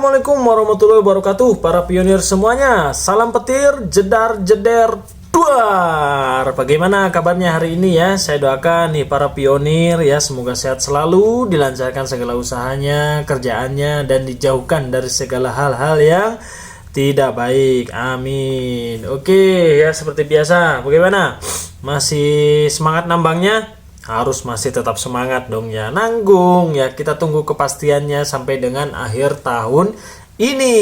Assalamualaikum warahmatullahi wabarakatuh, para pionir semuanya. Salam petir, jedar, jeder, duar. Bagaimana kabarnya hari ini ya? Saya doakan nih para pionir ya, semoga sehat selalu, dilancarkan segala usahanya, kerjaannya, dan dijauhkan dari segala hal-hal yang tidak baik. Amin. Oke ya, seperti biasa. Bagaimana? Masih semangat nambangnya? Harus masih tetap semangat dong ya, nanggung ya, kita tunggu kepastiannya sampai dengan akhir tahun ini.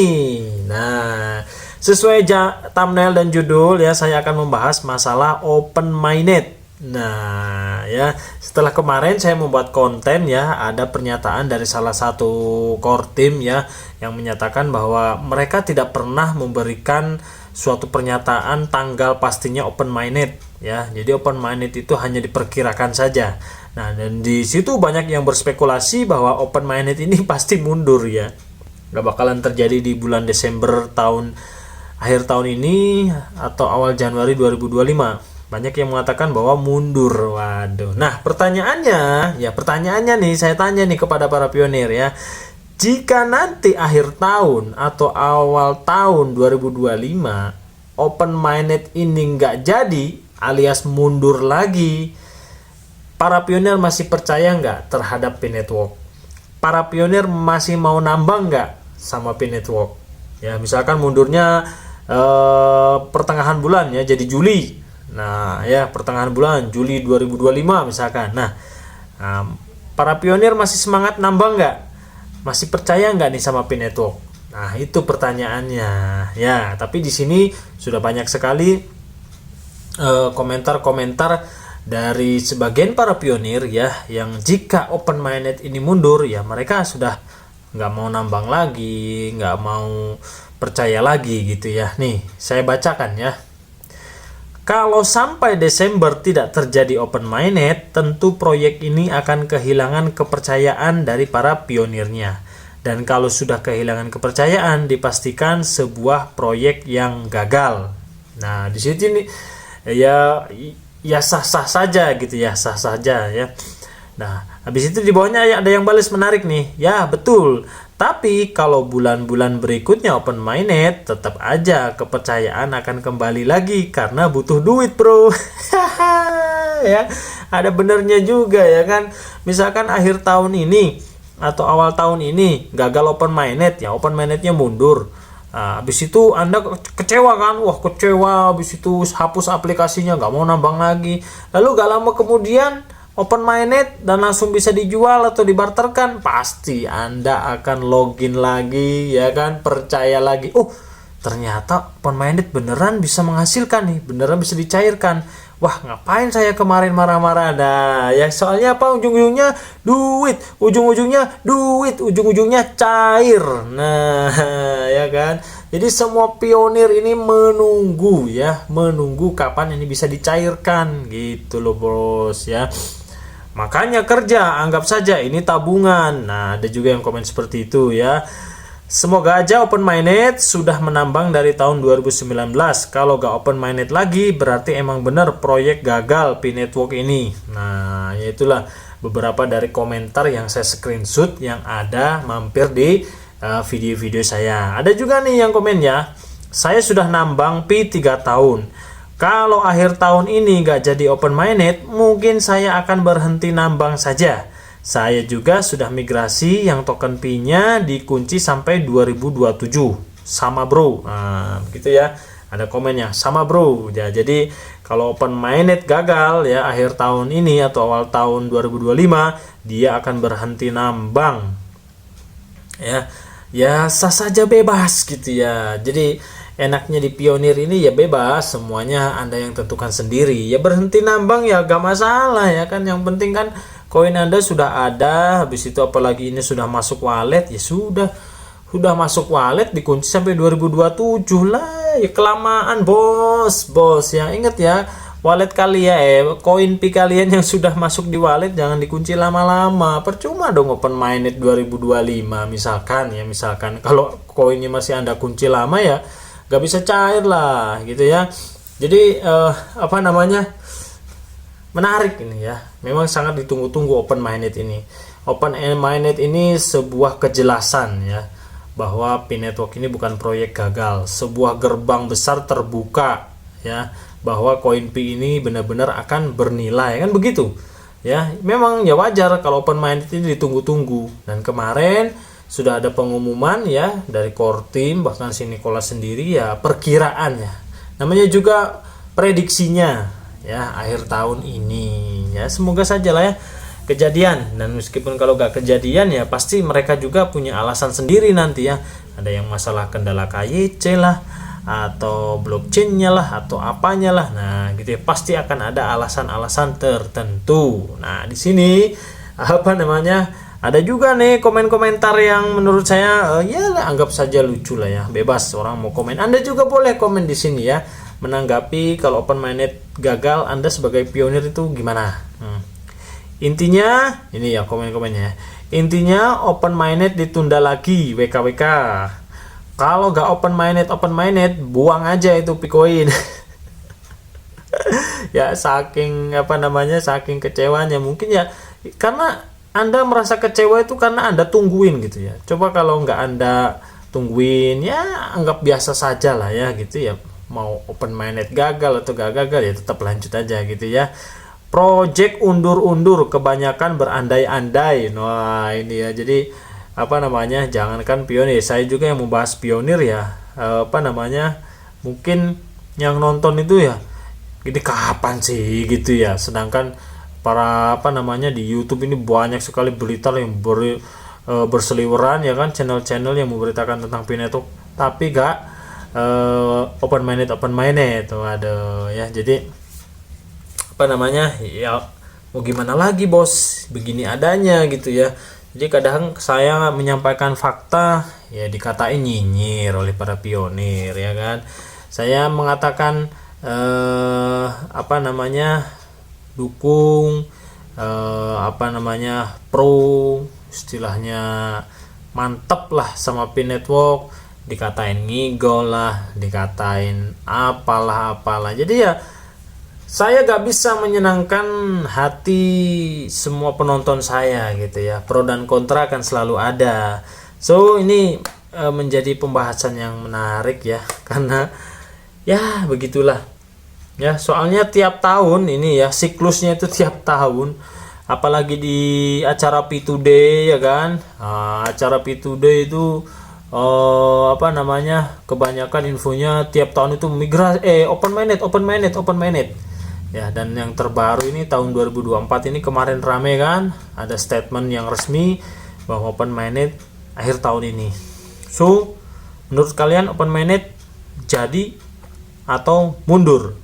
Nah, sesuai thumbnail dan judul ya, saya akan membahas masalah open minded. Nah ya, setelah kemarin saya membuat konten ya, ada pernyataan dari salah satu core team ya, yang menyatakan bahwa mereka tidak pernah memberikan suatu pernyataan tanggal pastinya open minded ya. Jadi open minded itu hanya diperkirakan saja. Nah, dan di situ banyak yang berspekulasi bahwa open minded ini pasti mundur ya. Gak bakalan terjadi di bulan Desember akhir tahun ini atau awal Januari 2025. Banyak yang mengatakan bahwa mundur. Waduh. Nah, pertanyaannya nih, saya tanya nih kepada para pionir ya. Jika nanti akhir tahun atau awal tahun 2025 open minded ini nggak jadi alias mundur lagi, para pionir masih percaya nggak terhadap P-Network? Para pionir masih mau nambang nggak sama P-Network? Ya, misalkan mundurnya pertengahan bulan ya, jadi Juli. Nah ya, pertengahan bulan Juli 2025 misalkan. Nah, para pionir masih semangat nambang nggak? Masih percaya nggak nih sama P-Network? Nah, itu pertanyaannya ya. Tapi di sini sudah banyak sekali komentar-komentar dari sebagian para pionir ya, yang jika open minded ini mundur ya, mereka sudah nggak mau nambang lagi, nggak mau percaya lagi gitu ya. Nih, saya bacakan ya. Kalau sampai Desember tidak terjadi open minded, tentu proyek ini akan kehilangan kepercayaan dari para pionirnya. Dan kalau sudah kehilangan kepercayaan, dipastikan sebuah proyek yang gagal. Nah, di sini ya sah-sah saja gitu ya, sah saja ya. Nah, habis itu di bawahnya ada yang balas menarik nih. Ya, betul. Tapi kalau bulan-bulan berikutnya open minded, tetap aja kepercayaan akan kembali lagi karena butuh duit, bro. Ya, ada benernya juga ya kan. Misalkan akhir tahun ini atau awal tahun ini gagal open minded, ya open mindednya mundur. Nah, habis itu Anda kecewa kan? Wah, kecewa. Habis itu hapus aplikasinya, nggak mau nambang lagi. Lalu gak lama kemudian open minded dan langsung bisa dijual atau dibarterkan, pasti Anda akan login lagi ya kan, percaya lagi. Oh, ternyata open minded beneran bisa menghasilkan nih, beneran bisa dicairkan. Wah, ngapain saya kemarin marah-marah? Nah, ya soalnya apa? Ujung-ujungnya duit, ujung-ujungnya cair. Nah, ya kan. Jadi semua pionir ini menunggu kapan ini bisa dicairkan gitu loh, bos ya. Makanya kerja, anggap saja ini tabungan. Nah, ada juga yang komen seperti itu ya. Semoga aja open minded sudah menambang dari tahun 2019. Kalau gak open minded lagi, berarti emang bener proyek gagal P-Network ini. Nah, ya itulah beberapa dari komentar yang saya screenshot yang ada mampir di video-video saya. Ada juga nih yang komen ya, saya sudah nambang P 3 tahun. Kalau akhir tahun ini gak jadi open minded, mungkin saya akan berhenti nambang saja. Saya juga sudah migrasi yang token P-nya dikunci sampai 2027. Sama bro. Nah, gitu ya. Ada komennya, sama bro. Ya, jadi kalau open minded gagal ya akhir tahun ini atau awal tahun 2025, dia akan berhenti nambang. Ya sah saja, bebas gitu ya. Jadi enaknya di pionir ini ya bebas, semuanya Anda yang tentukan sendiri. Ya berhenti nambang ya gak masalah ya kan. Yang penting kan koin Anda sudah ada, habis itu apalagi ini sudah masuk wallet, ya sudah masuk wallet dikunci sampai 2027 lah. Ya kelamaan bos ya. Ingat ya, wallet kalian koin P kalian yang sudah masuk di wallet jangan dikunci lama-lama. Percuma dong open minded 2025 misalkan kalau koinnya masih Anda kunci lama ya gak bisa cair lah gitu ya. Jadi menarik ini ya, memang sangat ditunggu-tunggu open minded ini. Open minded ini sebuah kejelasan ya, bahwa P-Network ini bukan proyek gagal, sebuah gerbang besar terbuka ya, bahwa koin P ini benar-benar akan bernilai, kan begitu ya. Memang ya wajar kalau open minded ini ditunggu-tunggu, dan kemarin sudah ada pengumuman ya dari core team, bahkan si Nicholas sendiri ya, perkiraan ya, namanya juga prediksinya ya, akhir tahun ini ya, semoga saja lah ya kejadian. Dan meskipun kalau gak kejadian ya pasti mereka juga punya alasan sendiri nanti ya, ada yang masalah kendala KYC lah, atau blockchainnya lah, atau apanya lah, nah gitu ya, pasti akan ada alasan-alasan tertentu. Nah di sini apa namanya, ada juga nih komen-komentar yang menurut saya ya anggap saja lucu lah ya, bebas orang mau komen. Anda juga boleh komen di sini ya, menanggapi kalau open minded gagal, Anda sebagai pionir itu gimana. Intinya ini ya komen-komennya. Intinya open minded ditunda lagi, WKWK. Kalau gak open minded, buang aja itu Bitcoin. Ya saking apa namanya, saking kecewanya mungkin ya, karena Anda merasa kecewa itu karena Anda tungguin gitu ya. Coba kalau nggak Anda tungguin ya, anggap biasa saja lah ya gitu ya. Mau open minded gagal atau gak gagal ya tetap lanjut aja gitu ya. Project undur-undur, kebanyakan berandai-andai. Nah ini ya, jadi apa namanya, jangankan pionir, saya juga yang membahas pionir ya, apa namanya, mungkin yang nonton itu ya ini kapan sih gitu ya, sedangkan para apa namanya di YouTube ini banyak sekali berita yang berseliweran ya kan, channel-channel yang memberitakan tentang P-Network tapi gak open minded. Tuh ada ya, jadi apa namanya ya, mau gimana lagi bos, begini adanya gitu ya. Jadi kadang saya menyampaikan fakta ya dikatain nyinyir oleh para pionir ya kan. Saya mengatakan apa namanya, dukung, apa namanya, pro, istilahnya mantep lah sama P-Network, dikatain ngigol lah, dikatain apalah. Jadi ya saya gak bisa menyenangkan hati semua penonton saya gitu ya. Pro dan kontra akan selalu ada. So ini menjadi pembahasan yang menarik ya, karena ya begitulah ya, soalnya tiap tahun ini ya, siklusnya itu tiap tahun, apalagi di acara P2D ya kan. Acara P2D itu apa namanya, kebanyakan infonya tiap tahun itu migrasi open minded ya. Dan yang terbaru ini tahun 2024 ini kemarin rame kan, ada statement yang resmi bahwa open minded akhir tahun ini. So menurut kalian open minded jadi atau mundur?